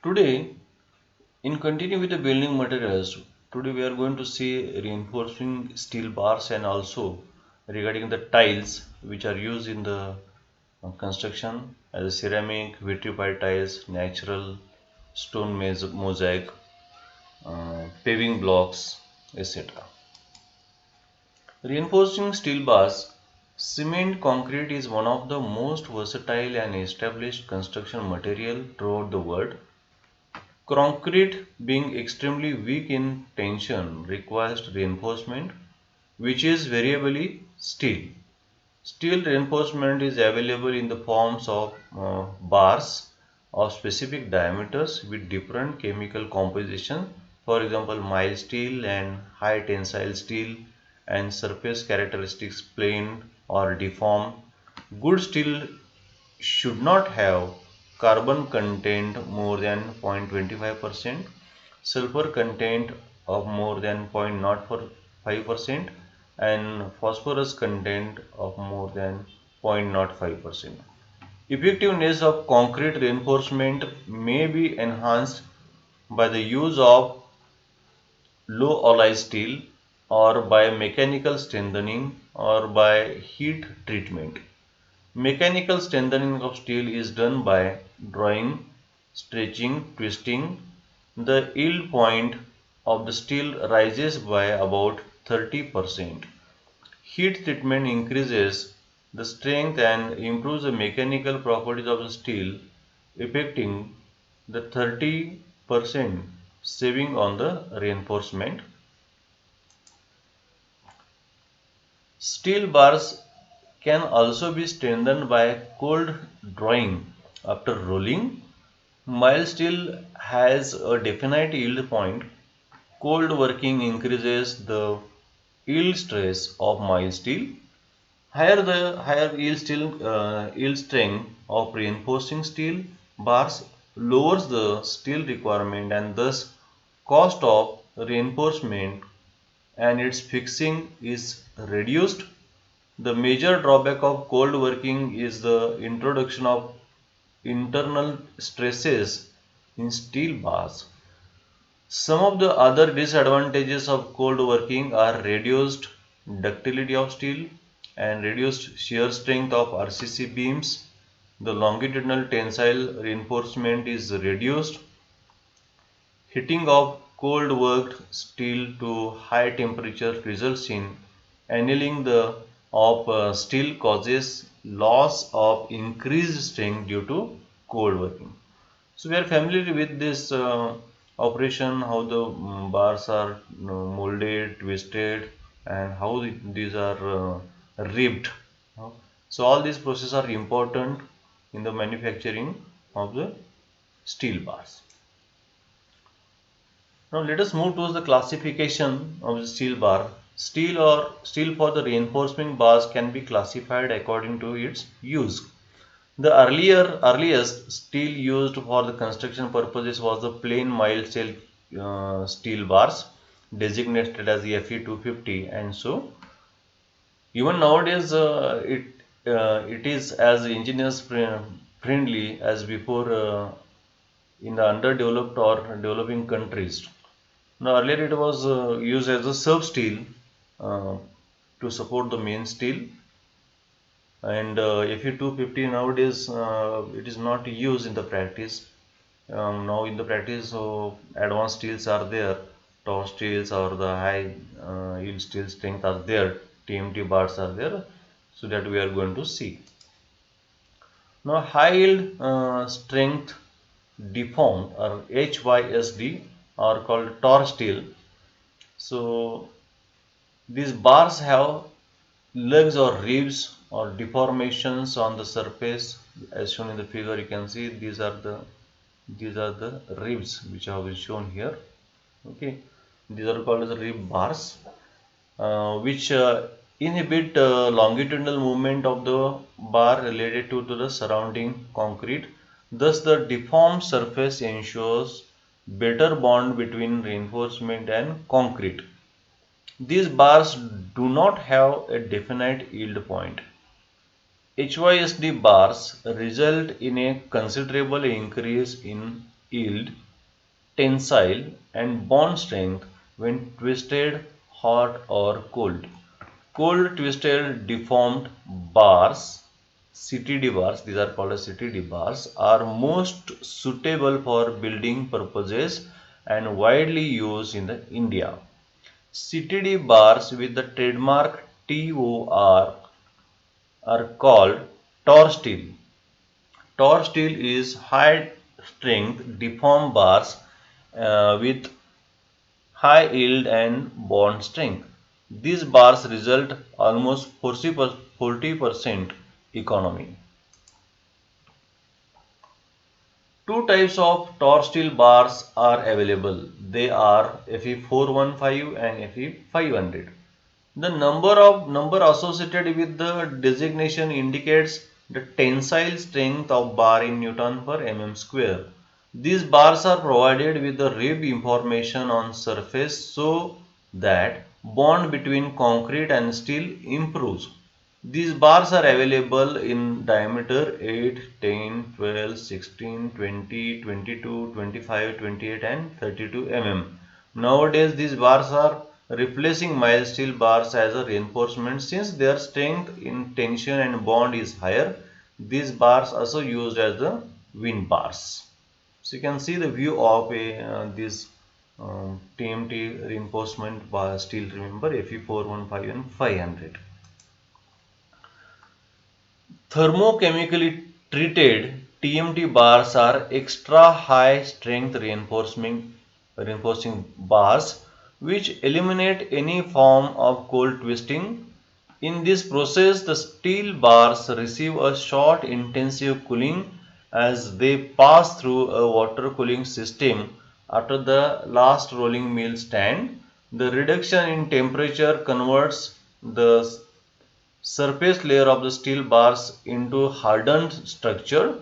Today, in continue with the building materials, today we are going to see reinforcing steel bars and also regarding the tiles which are used in the construction as ceramic, vitrified tiles, natural stone mosaic, paving blocks, etc. Reinforcing steel bars, cement concrete is one of the most versatile and established construction material throughout the world. Concrete, being extremely weak in tension, requires reinforcement, which is variably steel. Steel reinforcement is available in the forms of bars of specific diameters with different chemical composition. For example, mild steel and high tensile steel, and surface characteristics plain or deformed. Good steel should not have carbon content more than 0.25%, sulfur content of more than 0.05%, and phosphorus content of more than 0.05%. Effectiveness of concrete reinforcement may be enhanced by the use of low alloy steel or by mechanical strengthening or by heat treatment. Mechanical strengthening of steel is done by drawing, stretching, twisting. The yield point of the steel rises by about 30%. Heat treatment increases the strength and improves the mechanical properties of the steel, affecting the 30% saving on the reinforcement. Steel bars can also be strengthened by cold drawing after rolling. Mild steel has a definite yield point. Cold working increases the yield stress of mild steel. Higher yield strength of reinforcing steel bars lowers the steel requirement and thus cost of reinforcement and its fixing is reduced. The major drawback of cold working is the introduction of internal stresses in steel bars. Some of the other disadvantages of cold working are reduced ductility of steel and reduced shear strength of RCC beams. The longitudinal tensile reinforcement is reduced. Heating of cold worked steel to high temperature results in annealing of steel causes loss of increased strength due to cold working. So we are familiar with this operation, how the bars are molded, twisted, and how these are ribbed. So all these processes are important in the manufacturing of the steel bars. Now let us move towards the classification of the steel bar. Steel for the reinforcement bars can be classified according to its use. The earliest steel used for the construction purposes was the plain mild steel bars designated as the Fe250, and so even nowadays it is as engineers friendly as before in the underdeveloped or developing countries. Now earlier it was used as a sub steel uh, to support the main steel, and Fe250 nowadays it is not used in the practice. Now in the practice, so advanced steels are there, top steels or the high yield steel strength are there, TMT bars are there, so that we are going to see. Now high yield strength deformed or HYSD are called Tor steel. So these bars have legs or ribs or deformations on the surface. As shown in the figure, you can see these are the ribs which I have shown here. Okay, these are called as the rib bars, which inhibit longitudinal movement of the bar related to the surrounding concrete. Thus, the deformed surface ensures better bond between reinforcement and concrete. These bars do not have a definite yield point. HYSD bars result in a considerable increase in yield, tensile, and bond strength when twisted, hot, or cold. Cold twisted deformed bars, CTD bars, these are called as CTD bars, are most suitable for building purposes and widely used in India. CTD bars with the trademark TOR are called Tor steel. Tor steel is high strength deformed bars with high yield and bond strength. These bars result almost 40% economy. Two types of Tor steel bars are available. They are Fe415 and Fe500. The number associated with the designation indicates the tensile strength of bar in Newton per mm square. These bars are provided with the rib information on surface so that bond between concrete and steel improves. These bars are available in diameter 8, 10, 12, 16, 20, 22, 25, 28 and 32 mm. Nowadays these bars are replacing mild steel bars as a reinforcement since their strength in tension and bond is higher. These bars also used as the wind bars. So you can see the view of this TMT reinforcement bar steel, remember Fe415 and 500. Thermochemically treated TMT bars are extra high strength reinforcing bars which eliminate any form of cold twisting. In this process, the steel bars receive a short intensive cooling as they pass through a water cooling system after the last rolling mill stand. The reduction in temperature converts the surface layer of the steel bars into hardened structure.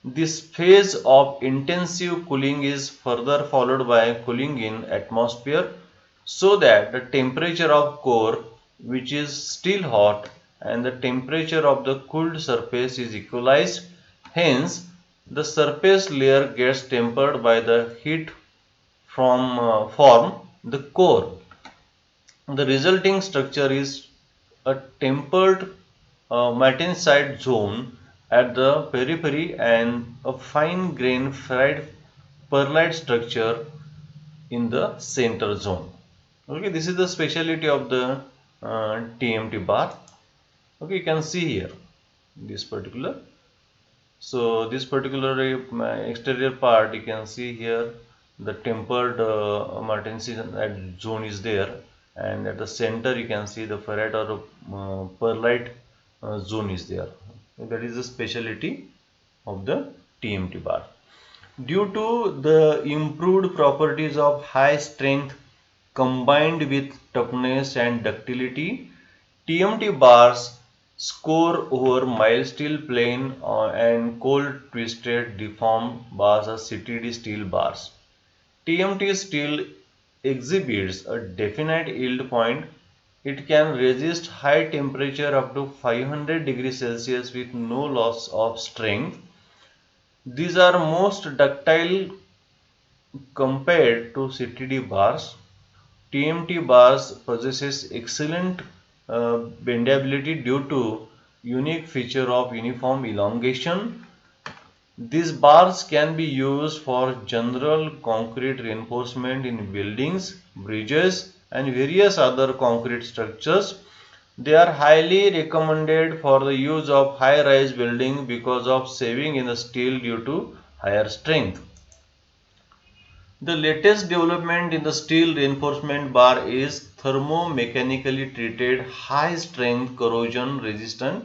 This phase of intensive cooling is further followed by cooling in atmosphere so that the temperature of core, which is still hot, and the temperature of the cooled surface is equalized. Hence, the surface layer gets tempered by the heat from form the core. The resulting structure is a tempered martensite zone at the periphery and a fine grained fried pearlite structure in the center zone. Okay, this is the speciality of the TMT bar. Okay, you can see here this particular. So this particular exterior part, you can see here the tempered martensite zone is there, and at the center you can see the ferrite or pearlite zone is there. That is the speciality of the TMT bar. Due to the improved properties of high strength combined with toughness and ductility, TMT bars score over mild steel plain and cold twisted deformed bars as CTD steel bars. TMT steel exhibits a definite yield point. It can resist high temperature up to 500 degrees Celsius with no loss of strength. These are most ductile compared to CTD bars. TMT bars possesses excellent bendability due to unique feature of uniform elongation. These bars can be used for general concrete reinforcement in buildings, bridges, and various other concrete structures. They are highly recommended for the use of high-rise building because of saving in the steel due to higher strength. The latest development in the steel reinforcement bar is thermomechanically treated high-strength corrosion resistant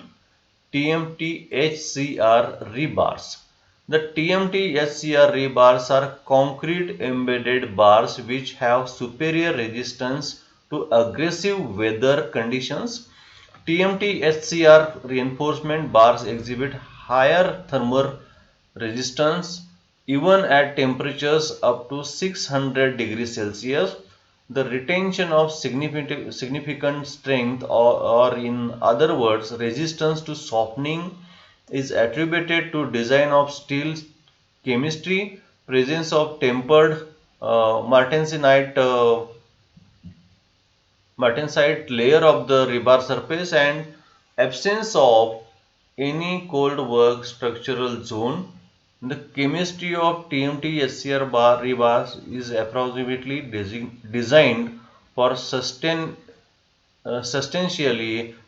TMT HCR rebars. The TMT HCR rebars are concrete embedded bars which have superior resistance to aggressive weather conditions. TMT HCR reinforcement bars exhibit higher thermal resistance even at temperatures up to 600 degrees Celsius. The retention of significant strength or in other words resistance to softening is attributed to design of steel chemistry presence of tempered martensite layer of the rebar surface, and absence of any cold work structural zone. The chemistry of TMT SCR bar rebars is approximately designed for substantially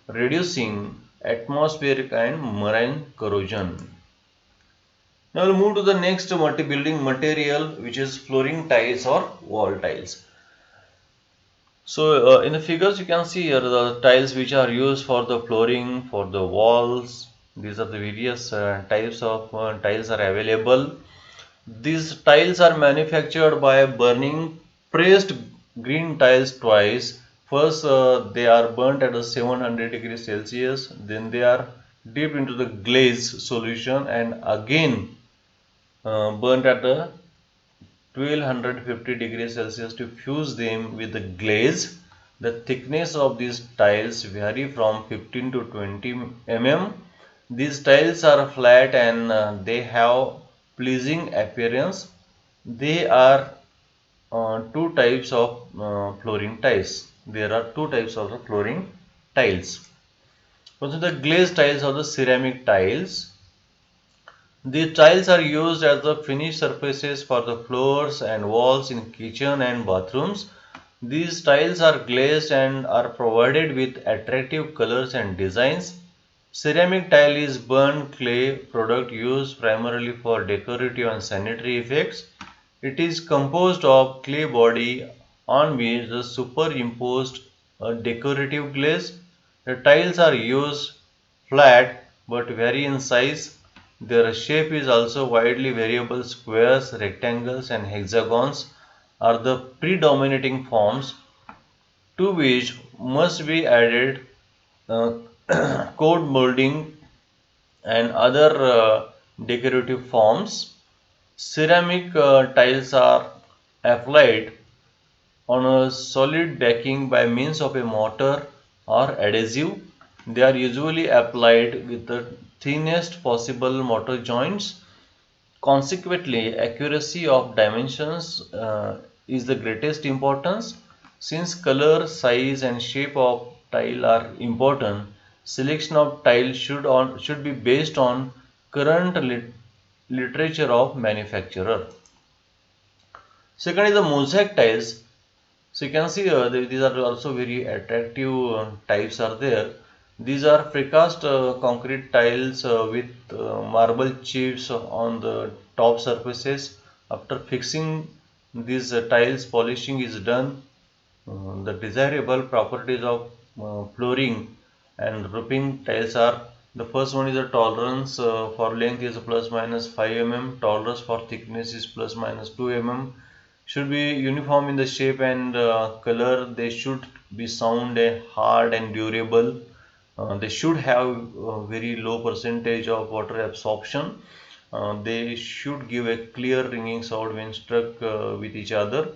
reducing atmospheric and marine corrosion. Now we'll move to the next multi-building material, which is flooring tiles or wall tiles. So in the figures you can see here the tiles which are used for the flooring, for the walls. These are the various types of tiles are available. These tiles are manufactured by burning pressed green tiles twice. First they are burnt at a 700 degrees Celsius, then they are dipped into the glaze solution and again burnt at a 1250 degrees Celsius to fuse them with the glaze. The thickness of these tiles vary from 15 to 20 mm. These tiles are flat and they have pleasing appearance. They are two types of flooring tiles. There are two types of the flooring tiles. Also the glazed tiles or the ceramic tiles. The tiles are used as the finished surfaces for the floors and walls in kitchen and bathrooms. These tiles are glazed and are provided with attractive colors and designs. Ceramic tile is burnt clay product used primarily for decorative and sanitary effects. It is composed of clay body on which is superimposed a decorative glaze. The tiles are used flat but vary in size. Their shape is also widely variable. Squares, rectangles and hexagons are the predominating forms, to which must be added uh, code molding and other decorative forms. Ceramic tiles are applied on a solid backing by means of a mortar or adhesive. They are usually applied with the thinnest possible mortar joints. Consequently, accuracy of dimensions is the greatest importance. Since color, size and shape of tile are important, selection of tile should be based on current literature of manufacturer. Second is the mosaic tiles. So you can see these are also very attractive types are there. These are precast concrete tiles with marble chips on the top surfaces. After fixing these tiles, polishing is done. The desirable properties of flooring and roofing tiles are: the first one is the tolerance for length is plus minus 5 mm, tolerance for thickness is plus minus 2 mm, should be uniform in the shape and color. They should be sound and hard and durable. They should have very low percentage of water absorption. They should give a clear ringing sound when struck with each other,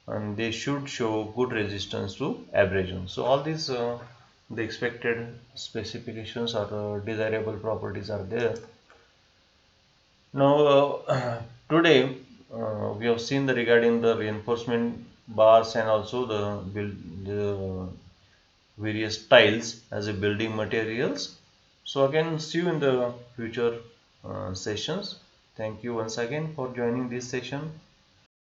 and they should show good resistance to abrasion. So all these the expected specifications or desirable properties are there. Now today we have seen the regarding the reinforcement bars and also the various tiles as a building materials. So again, see you in the future sessions. Thank you once again for joining this session.